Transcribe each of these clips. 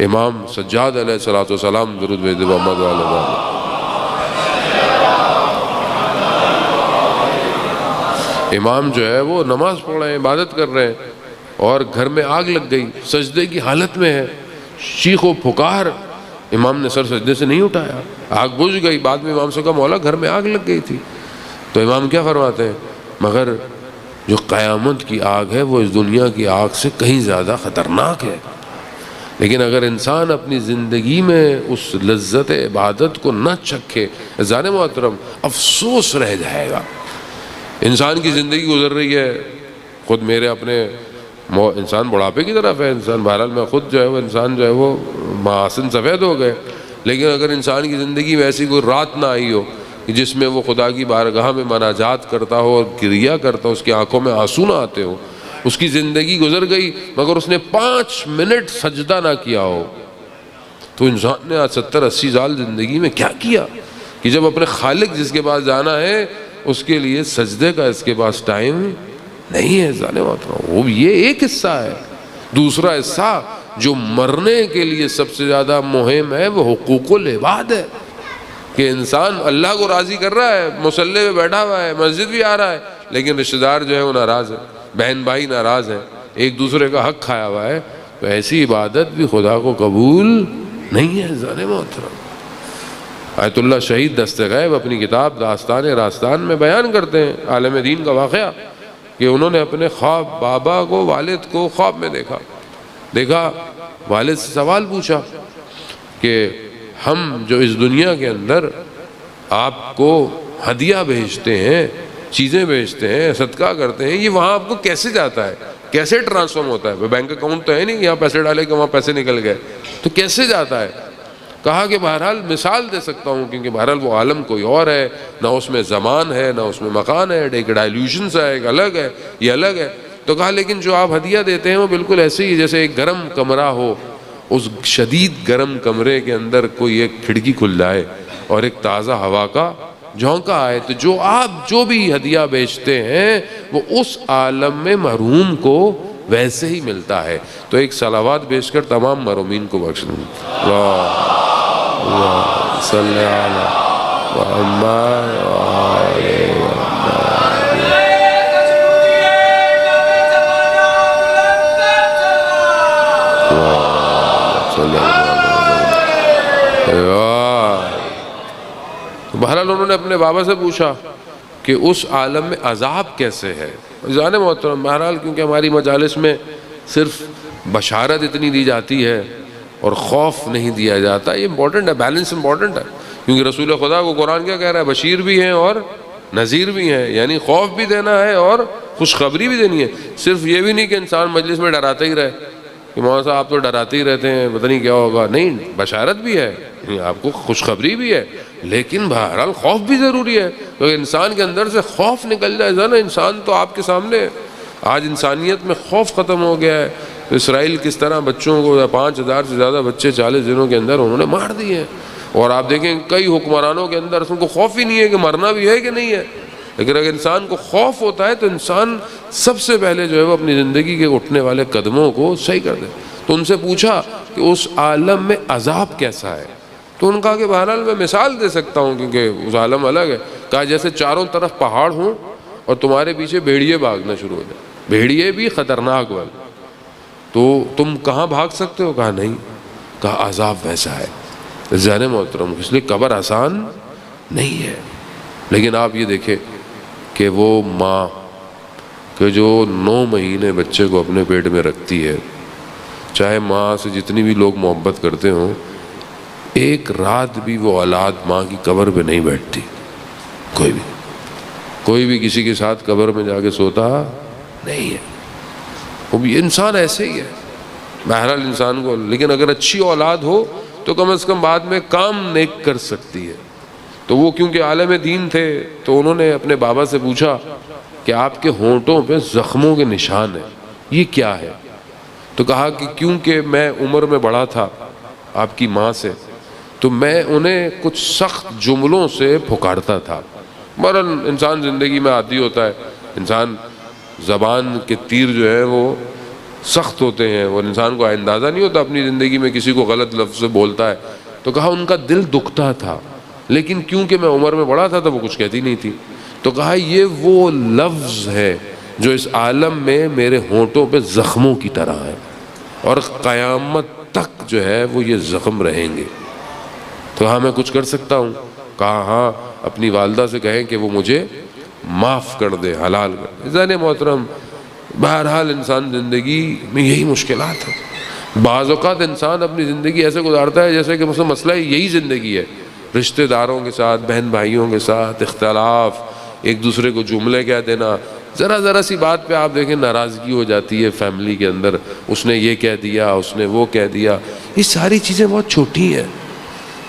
امام سجاد علیہ السلام درود بھیج دے محمد والے محمد۔ امام جو ہے وہ نماز پڑھ رہے ہیں، عبادت کر رہے ہیں، اور گھر میں آگ لگ گئی، سجدے کی حالت میں ہے، چیخ و پکار، امام نے سر سجدے سے نہیں اٹھایا، آگ بجھ گئی۔ بعد میں امام سے کہا مولا گھر میں آگ لگ گئی تھی، تو امام کیا فرماتے ہیں؟ مگر جو قیامت کی آگ ہے وہ اس دنیا کی آگ سے کہیں زیادہ خطرناک ہے۔ لیکن اگر انسان اپنی زندگی میں اس لذت عبادت کو نہ چکھے، عزیزان محترم، افسوس رہ جائے گا۔ انسان کی زندگی گزر رہی ہے، خود میرے اپنے انسان بڑھاپے کی طرف ہے، انسان بہرحال میں خود جو ہے وہ انسان جو ہے وہ محاسن سفید ہو گئے، لیکن اگر انسان کی زندگی میں ایسی کوئی رات نہ آئی ہو جس میں وہ خدا کی بارگاہ میں مناجات کرتا ہو اور گریہ کرتا ہو، اس کی آنکھوں میں آنسو نہ آتے ہو، اس کی زندگی گزر گئی مگر اس نے 5 منٹ سجدہ نہ کیا ہو، تو انسان نے آج 70-80 سال زندگی میں کیا کیا کہ جب اپنے خالق جس کے پاس جانا ہے اس کے لیے سجدے کا اس کے پاس ٹائم نہیں ہے۔ جانے وہ یہ ایک حصہ ہے۔ دوسرا حصہ جو مرنے کے لیے سب سے زیادہ مہم ہے وہ حقوق العباد ہے، کہ انسان اللہ کو راضی کر رہا ہے، مصلی پہ بیٹھا ہوا ہے، مسجد بھی آ رہا ہے، لیکن رشتہ دار جو ہے وہ ناراض ہے، بہن بھائی ناراض ہے، ایک دوسرے کا حق کھایا ہوا ہے، تو ایسی عبادت بھی خدا کو قبول نہیں ہے۔ جانے محترم، آیت اللہ شہید دست غیب اپنی کتاب داستان راستان میں بیان کرتے ہیں عالم دین کا واقعہ، کہ انہوں نے اپنے خواب بابا کو، والد کو خواب میں دیکھا، والد سے سوال پوچھا کہ ہم جو اس دنیا کے اندر آپ کو ہدیہ بھیجتے ہیں، چیزیں بھیجتے ہیں، صدقہ کرتے ہیں، یہ وہاں آپ کو کیسے جاتا ہے، کیسے ٹرانسفارم ہوتا ہے؟ بینک اکاؤنٹ تو ہے نہیں یہاں پیسے ڈالے کہ وہاں پیسے نکل گئے، تو کیسے جاتا ہے؟ کہا کہ بہرحال مثال دے سکتا ہوں، کیونکہ بہرحال وہ عالم کوئی اور ہے، نہ اس میں زمان ہے نہ اس میں مکان ہے، ایک ڈائلیوشنز ہے، ایک الگ ہے، یہ الگ ہے۔ تو کہا لیکن جو آپ ہدیہ دیتے ہیں وہ بالکل ایسے ہی جیسے ایک گرم کمرہ ہو، اس شدید گرم کمرے کے اندر کوئی ایک کھڑکی کھل جائے اور ایک تازہ ہوا کا جھونکا آئے، تو جو آپ جو بھی ہدیہ بیچتے ہیں وہ اس عالم میں محروم کو ویسے ہی ملتا ہے۔ تو ایک صلوات بیچ کر تمام محرومین کو بخش دیں۔ اللہم صلی علی محمد بہرحال انہوں نے اپنے بابا سے پوچھا کہ اس عالم میں عذاب کیسے ہے۔ جان محترم، بہرحال کیونکہ ہماری مجالس میں صرف بشارت اتنی دی جاتی ہے اور خوف نہیں دیا جاتا، یہ امپورٹنٹ ہے، بیلنس امپورٹنٹ ہے، کیونکہ رسول خدا کو قرآن کیا کہہ رہا ہے؟ بشیر بھی ہیں اور نذیر بھی ہیں، یعنی خوف بھی دینا ہے اور خوشخبری بھی دینی ہے۔ صرف یہ بھی نہیں کہ انسان مجلس میں ڈراتا ہی رہے کہ مولانا صاحب آپ تو ڈراتے ہی رہتے ہیں، پتہ نہیں کیا ہوگا، نہیں، بشارت بھی ہے، آپ کو خوشخبری بھی ہے، لیکن بہرحال خوف بھی ضروری ہے، کیونکہ انسان کے اندر سے خوف نکل جائے نا، انسان تو آپ کے سامنے، آج انسانیت میں خوف ختم ہو گیا ہے۔ اسرائیل کس طرح بچوں کو 5000 سے زیادہ بچے 40 دنوں کے اندر انہوں نے مار دیے ہیں، اور آپ دیکھیں کئی حکمرانوں کے اندر ان کو خوف ہی نہیں ہے کہ مرنا بھی ہے کہ نہیں ہے۔ لیکن اگر انسان کو خوف ہوتا ہے تو انسان سب سے پہلے جو ہے وہ اپنی زندگی کے اٹھنے والے قدموں کو صحیح کر دے۔ تو ان سے پوچھا کہ اس عالم میں عذاب کیسا ہے، تو ان کہا کہ بہرحال میں مثال دے سکتا ہوں کیونکہ اس عالم الگ ہے۔ کہا جیسے چاروں طرف پہاڑ ہوں اور تمہارے پیچھے بھیڑیے بھاگنا شروع ہو جائے، بھیڑیے بھی خطرناک والے، تو تم کہاں بھاگ سکتے ہو؟ کہا نہیں، کہا عذاب ویسا ہے۔ ذہن محترم، اس لیے قبر آسان نہیں ہے، لیکن آپ یہ دیکھیں کہ وہ ماں کہ جو 9 مہینے بچے کو اپنے پیٹ میں رکھتی ہے، چاہے ماں سے جتنی بھی لوگ محبت کرتے ہوں، ایک رات بھی وہ اولاد ماں کی قبر پہ نہیں بیٹھتی، کوئی بھی کسی کے ساتھ قبر میں جا کے سوتا نہیں ہے، وہ بھی انسان ایسے ہی ہے بہرحال انسان کو۔ لیکن اگر اچھی اولاد ہو تو کم از کم بعد میں کام نیک کر سکتی ہے۔ تو وہ کیونکہ عالم دین تھے تو انہوں نے اپنے بابا سے پوچھا کہ آپ کے ہونٹوں پہ زخموں کے نشان ہیں، یہ کیا ہے؟ تو کہا کہ کیونکہ میں عمر میں بڑا تھا آپ کی ماں سے، تو میں انہیں کچھ سخت جملوں سے پھکارتا تھا۔ بہرحال انسان زندگی میں عادی ہوتا ہے، انسان زبان کے تیر جو ہے وہ سخت ہوتے ہیں اور انسان کو اندازہ نہیں ہوتا اپنی زندگی میں کسی کو غلط لفظ سے بولتا ہے. تو کہا ان کا دل دکھتا تھا لیکن کیونکہ میں عمر میں بڑا تھا تو وہ کچھ کہتی نہیں تھی. تو کہا یہ وہ لفظ ہے جو اس عالم میں میرے ہونٹوں پہ زخموں کی طرح ہے اور قیامت تک جو ہے وہ یہ زخم رہیں گے. تو ہاں میں کچھ کر سکتا ہوں؟ کہا ہاں اپنی والدہ سے کہیں کہ وہ مجھے معاف کر دے، حلال کر دے. زین محترم، بہرحال انسان زندگی میں یہی مشکلات ہیں. بعض اوقات انسان اپنی زندگی ایسے گزارتا ہے جیسے کہ مسئلہ یہی زندگی ہے. رشتہ داروں کے ساتھ، بہن بھائیوں کے ساتھ اختلاف، ایک دوسرے کو جملے کہہ دینا، ذرا سی بات پہ آپ دیکھیں ناراضگی ہو جاتی ہے فیملی کے اندر. اس نے یہ کہہ دیا، اس نے وہ کہہ دیا. یہ ساری چیزیں بہت چھوٹی ہیں.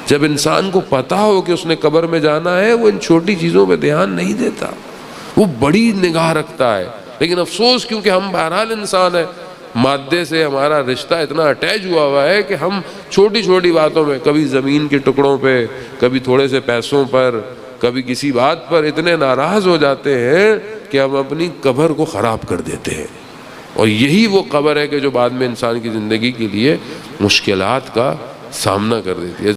جب انسان کو پتہ ہو کہ اس نے قبر میں جانا ہے وہ ان چھوٹی چیزوں پہ دھیان نہیں دیتا، وہ بڑی نگاہ رکھتا ہے. لیکن افسوس کیونکہ ہم بہرحال انسان ہیں، مادے سے ہمارا رشتہ اتنا اٹیچ ہوا ہے کہ ہم چھوٹی چھوٹی باتوں میں، کبھی زمین کے ٹکڑوں پہ، کبھی تھوڑے سے پیسوں پر، کبھی کسی بات پر اتنے ناراض ہو جاتے ہیں کہ ہم اپنی قبر کو خراب کر دیتے ہیں. اور یہی وہ قبر ہے کہ جو بعد میں انسان کی زندگی کے لیے مشکلات کا سامنا کر دیتی ہے.